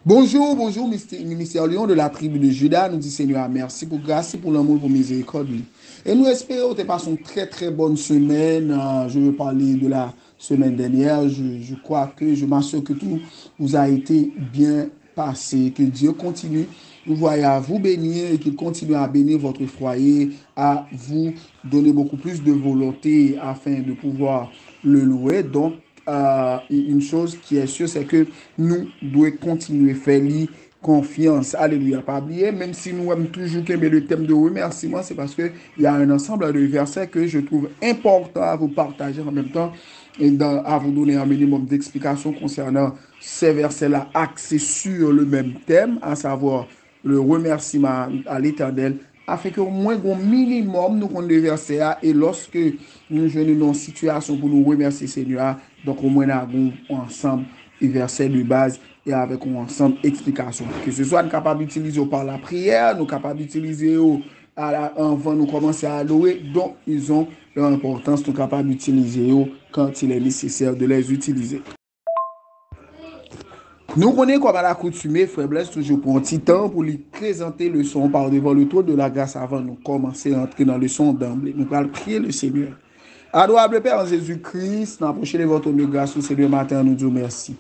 Bonjour, bonjour, ministère Lion de la tribu de Juda. Nous dit Seigneur, merci pour grâce, pour l'amour, pour miséricorde. Et nous espérons que tu passes une très très bonne semaine. Je veux parler de la semaine dernière. Je crois que je m'assure que tout vous a été bien passé. Que Dieu continue nous voyez à vous bénir et qu'il continue à bénir votre foyer, à vous donner beaucoup plus de volonté afin de pouvoir le louer. Donc, une chose qui est sûre, c'est que nous devons continuer à faire confiance. Alléluia. Pas oublier, même si nous aimons toujours aimer le thème de remerciement, c'est parce qu'il y a un ensemble de versets que je trouve important à vous partager en même temps et à vous donner un minimum d'explications concernant ces versets-là axés sur le même thème, à savoir le remerciement à l'Éternel, afin qu'au moins un minimum nous connaissons les versets et lorsque nous venons dans une situation pour nous remercier Seigneur, donc au moins nous avons ensemble les versets de base et avec un ensemble explication. Que ce soit nous capable d'utiliser par la prière, nous capables d'utiliser avant nous commencer à louer, donc ils ont leur importance, nous capables d'utiliser quand il est nécessaire de les utiliser. Nous connaissons comme à l'accoutumée, Frère Blaise, toujours pour un petit temps pour lui présenter le son par devant le trône de la grâce avant de nous commencer à entrer dans le son d'emblée. Nous allons prier le Seigneur. Adorable Père en Jésus-Christ, nous approchons les votre de grâce au Seigneur matin, nous disons merci.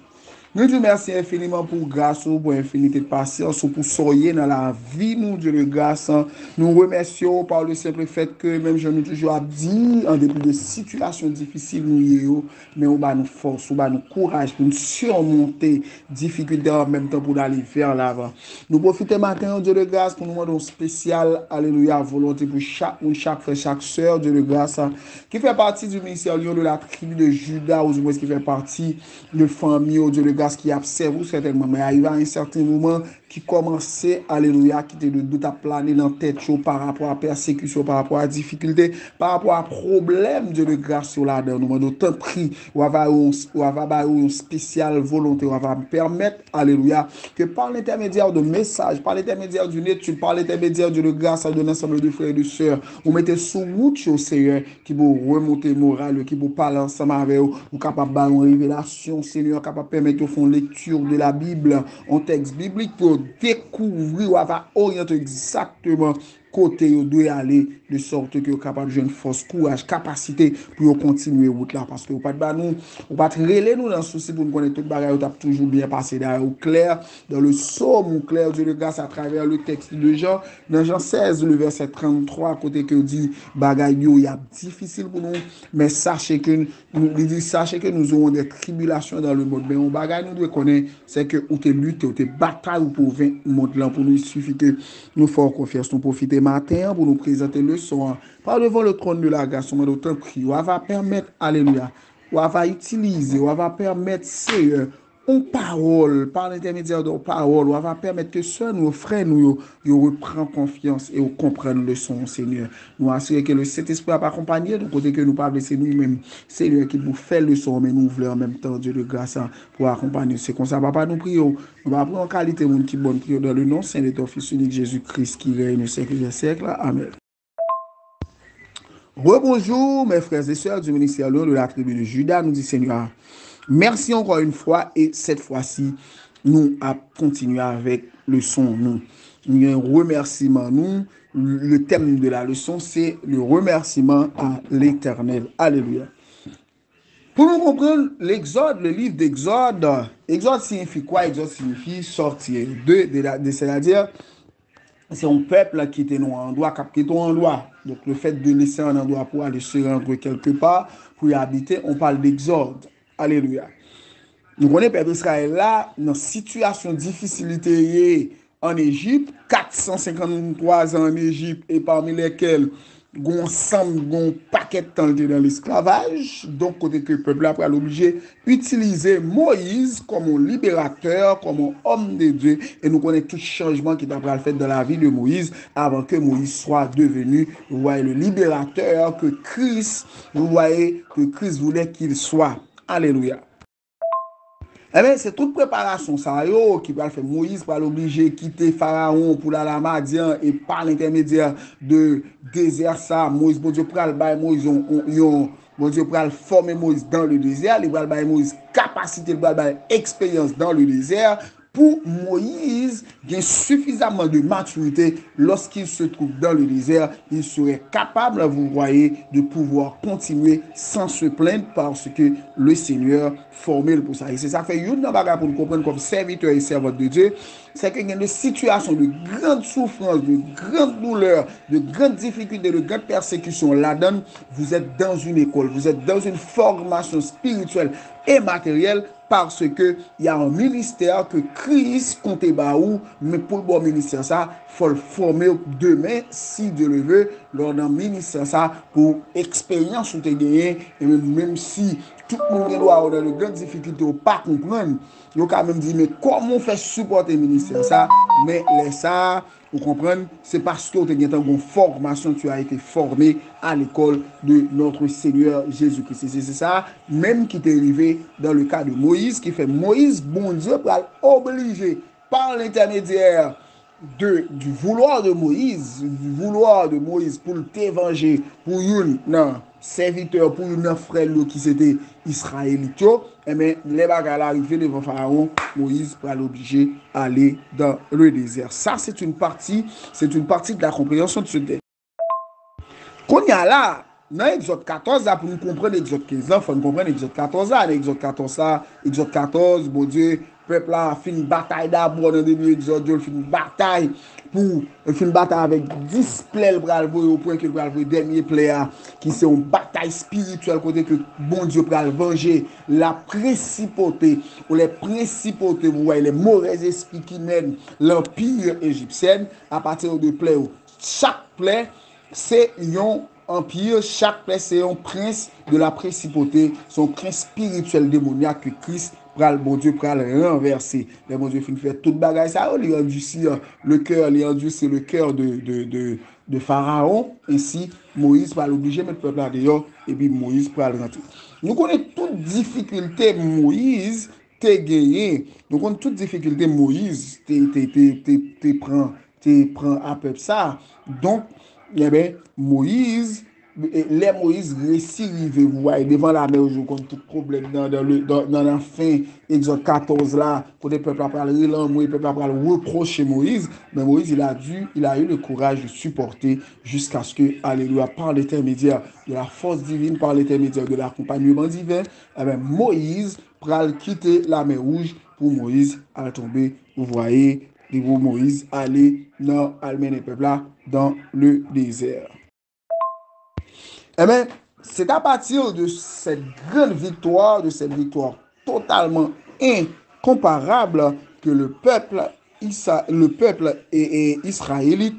Nous disons merci infiniment pour grâce, pour infinité de patience, pour soyez dans la vie, nous, Dieu de grâce. Nous remercions par le simple fait que, même je nous toujours dit, en dépit de situations difficiles, nous y sommes, mais on va nous force, on va nous courage pour nous surmonter difficultés en même temps pour aller vers l'avant. Nous profitons maintenant, Dieu de grâce, pour nous demander un spécial, alléluia, volonté pour chaque frère, chaque soeur, Dieu de grâce, qui fait partie du ministère Lion de la tribu de Juda, ou du moins qui fait partie de famille, Dieu de grâce, qui observe certainement, mais arrive à un certain moment qui commençait, alléluia, qui était de doute à planer dans la tête par rapport à persécution, par rapport à difficulté, par rapport à problème, Dieu de grâce sur la donne. Nous demandons tant prix, ou va une spéciale volonté, ou va permettre, alléluia, que par l'intermédiaire de messages, par l'intermédiaire d'une étude, par l'intermédiaire de grâce à un ensemble de frères et de sœurs, vous mettez sous route au Seigneur, qui vous remonter moral, qui vous parle ensemble avec vous, ou capable de révélation, Seigneur, capable de permettre de faire une lecture de la Bible, un texte biblique pour découvrir ou va orienter exactement côté où doit aller de sorte que vous capable de une force, courage, capacité pour continuer route là parce que vous pas de nous, vous pas reler nous dans le souci pour nous connaître toute bagaille vous toujours bien passé derrière au clair dans le psaume clair Dieu de grâce à travers le texte de Jean dans Jean 16 le verset 33 côté que dit bagaille il y a difficile pour nous mais sachez que nous aurons des tribulations dans le monde mais on bagaille nous devons connaître c'est que ou te lutte ou te bataille pour vaincre le monde là pour nous il suffit que nous faisons confiance nous profiter matin pour nous présenter le son par devant le trône de la grâce on autant prier on va permettre alléluia on va utiliser on va permettre Seigneur une parole, par l'intermédiaire de parole, on va permettre que seuls nos frères nous reprennent confiance et comprennent le son, Seigneur. Nous assurer que le Saint-Esprit va accompagner, de côté que nous pas laisser nous-mêmes, Seigneur, qui nous fait le son, mais nous voulons en même temps, Dieu de grâce, pour accompagner. C'est comme ça, papa, nous prions. Nous va prendre en qualité, mon qui bonne prière dans le nom Saint de ton Fils unique Jésus-Christ qui règne au siècle des siècles. Amen. Rebonjour, mes frères et sœurs du ministère de la tribu de Juda, nous dit Seigneur. Merci encore une fois et cette fois-ci, nous allons continuer avec le son. Nous avons un remerciement. Le thème de la leçon, c'est le remerciement à l'Éternel. Alléluia. Pour nous comprendre l'Exode, le livre d'Exode, Exode signifie quoi? Exode signifie sortir c'est-à-dire c'est un peuple qui était dans un endroit, qui est un endroit. Donc le fait de laisser un endroit pour aller se rendre quelque part, pour y habiter, on parle d'Exode. Alléluia. Nous connaissons le peuple d'Israël là, dans une situation difficile en Égypte, 453 ans en Égypte, et parmi lesquels un paquet de temps dans l'esclavage. Donc, côté que le peuple a obligé d'utiliser Moïse comme un libérateur, comme un homme de Dieu. Et nous connaissons tout changement qui a fait dans la vie de Moïse avant que Moïse soit devenu, vous voyez, le libérateur que Christ, vous voyez, que Christ voulait qu'il soit. Alléluia. Eh bien, c'est toute préparation ça qui va faire Moïse pour l'obliger quitter Pharaon pour la Madian et par l'intermédiaire de désert ça Moïse bon Dieu pour le Moïse bon Dieu pour former Moïse dans le désert, il va Moïse capacité, il va expérience dans le désert pour Moïse, il y a suffisamment de maturité lorsqu'il se trouve dans le désert, il serait capable, vous voyez, de pouvoir continuer sans se plaindre parce que le Seigneur formé pour ça. Et c'est ça fait une bagage pour nous comprendre comme serviteur et servante de Dieu, c'est qu'il y a des situations de grande souffrance, de grande douleur, de grandes difficultés, de grandes persécutions là-dedans. Vous êtes dans une école, vous êtes dans une formation spirituelle et matérielle parce que il y a un ministère que Christ compte baou, mais pour le bon ministère ça, faut le former demain si Dieu le veut, lors d'un ministère ça pour expérience ou te gagner et même si tout le monde doit avoir de grandes difficultés ou pas comprendre, il quand même dit mais comment on fait supporter le ministère ça, mais les ça vous comprenez, c'est parce que tu as une formation, tu as été formé à l'école de notre Seigneur Jésus-Christ. C'est ça, même qui t'est arrivé dans le cas de Moïse, qui fait Moïse, bon Dieu, pour l'obliger par l'intermédiaire du vouloir de Moïse pour t'évanger, pour une serviteur, pour une frère qui c'était israélite, et bien les bagages arrivés devant Pharaon, Moïse pour l'obliger à aller dans le désert. Ça, c'est une partie de la compréhension de ce texte. Qu'on y a là, dans Exode 14, là, pour nous comprendre Exode 15, il faut nous comprendre Exode 14, là, Exode 14, là, Exode 14, bon Dieu, peuple là, fait une bataille d'abord dans le début Exode, il fait une bataille avec 10 plaies au point que le dernier plaie qui c'est une bataille spirituelle côté que bon Dieu pour venger la principauté ou les principautés, vous voyez, les mauvais esprits qui mènent l'empire égyptien à partir de plaies. Chaque plaie, c'est un empire, chaque plaie, c'est un prince de la principauté, son prince spirituel démoniaque que Christ pral bon Dieu pral renverser. Les bon Dieu fin fait toute bagaille ça, il endurci le cœur, il endurci le cœur de Pharaon, ainsi Moïse va l'obliger de mettre le peuple là dehors et puis Moïse pral rentrer. Nous connaissons toute difficulté Moïse t'es gagné. Nous connaissons toute difficulté Moïse t'es prend à peu ça. Donc eh bien, Moïse réussit vous voyez, devant la mer, je compte tout problème dans la fin, Exode 14 là, quand le peuple a parlé, le peuple a parlé reprocher Moïse, mais Moïse, il a eu le courage de supporter jusqu'à ce que, alléluia, par l'intermédiaire de la force divine, par l'intermédiaire de l'accompagnement divin, eh bien, Moïse pral quitter la mer Rouge pour Moïse à tomber, vous voyez, pour Moïse aller dans Almen et peuple là dans le désert. Eh bien, c'est à partir de cette grande victoire, de cette victoire totalement incomparable que le peuple israélite,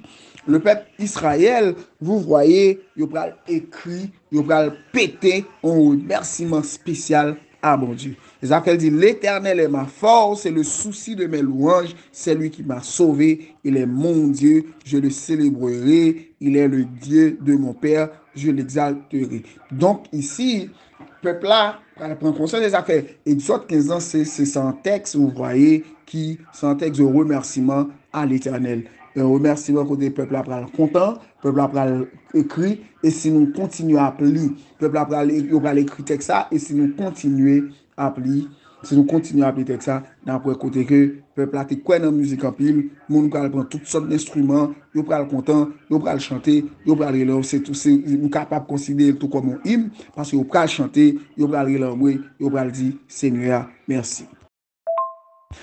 le peuple Israël, vous voyez, il va écrit, il va péter un remerciement spécial à mon Dieu. Esaphel dit, l'Éternel est ma force et le souci de mes louanges, c'est lui qui m'a sauvé, il est mon Dieu, je le célébrerai, il est le Dieu de mon Père, je l'exalterai. Donc ici, peuple là, prend conscience des affaires. Exode 15 ans, c'est un texte, vous voyez, qui c'est un texte de remerciement à l'Éternel. Un remerciement côté peuple après content, peuple après écrit, et si nous continuons à appeler, peuple après écrit texte ça, et si nous continuons à appeler, si nous continuons à appeler texte ça, d'après côté que peuple a été quoi dans la musique en pile, moun pral prend toutes sortes d'instruments, yo pral content, yo pral chanter, yo pral rire, c'est tout, c'est capable de considérer tout comme un hymne, parce que yo pral chanter, yo pral rire, yo pral dire Seigneur, merci.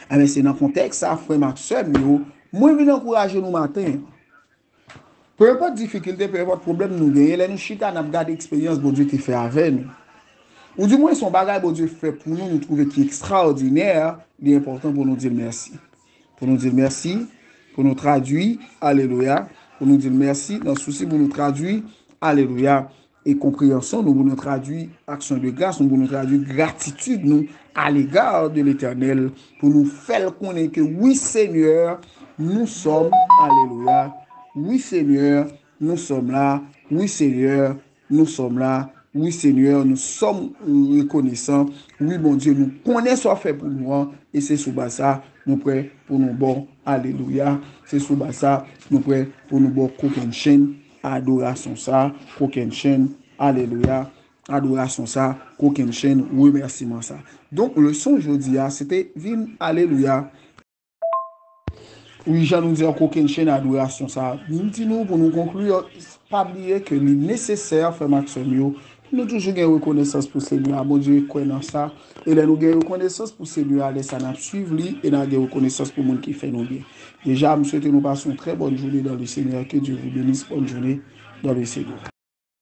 Mais c'est dans le contexte, ça, frère Maxime, moi, je vais encourager nous matin. Peu importe difficulté, peu importe problème, nous gagnons. Nous chita, nous regardons l'expérience que Dieu fait avec nous. Ou du moins, son bagage que Dieu fait pour nous, nous trouver qui est extraordinaire, il est important pour nous dire merci. Pour nous dire merci, pour nous traduire, alléluia. Pour nous dire merci, dans le souci pour nous traduire, alléluia. Et compréhension, nous nous traduire action de grâce, nous nous traduire gratitude, nous, à l'égard de l'Éternel, pour nous faire connaître que oui, Seigneur, nous sommes, alléluia. Oui, Seigneur, nous sommes là. Oui, Seigneur, nous sommes là. Oui, Seigneur, nous sommes reconnaissants. Oui, mon Dieu, nous connaissons fait pour nous. Et c'est sous ça, nous prêts pour nous bon. Alléluia. C'est sous ça, nous prêts pour nous bon. Coquin chaîne, adoration ça. Coquin chaîne, alléluia. Adoration ça. Coquin chaîne, remerciement ça. Donc, le son aujourd'hui, c'était Vin, alléluia. Oui, j'en nous disons qu'aucune chaîne d'adoration, ça. Nous disons pour nous conclure, pas oublier que c'est nécessaire faire maximum. Nous toujours une reconnaissance pour Seigneur. Bon Dieu, croit dans ça. Et là, nous avons reconnaissance pour Seigneur. Laisse ça nous suivre et nous avons reconnaissance pour le monde qui fait nous bien. Déjà, je souhaite nous passer une très bonne journée dans le Seigneur. Que Dieu vous bénisse. Bonne journée dans le Seigneur.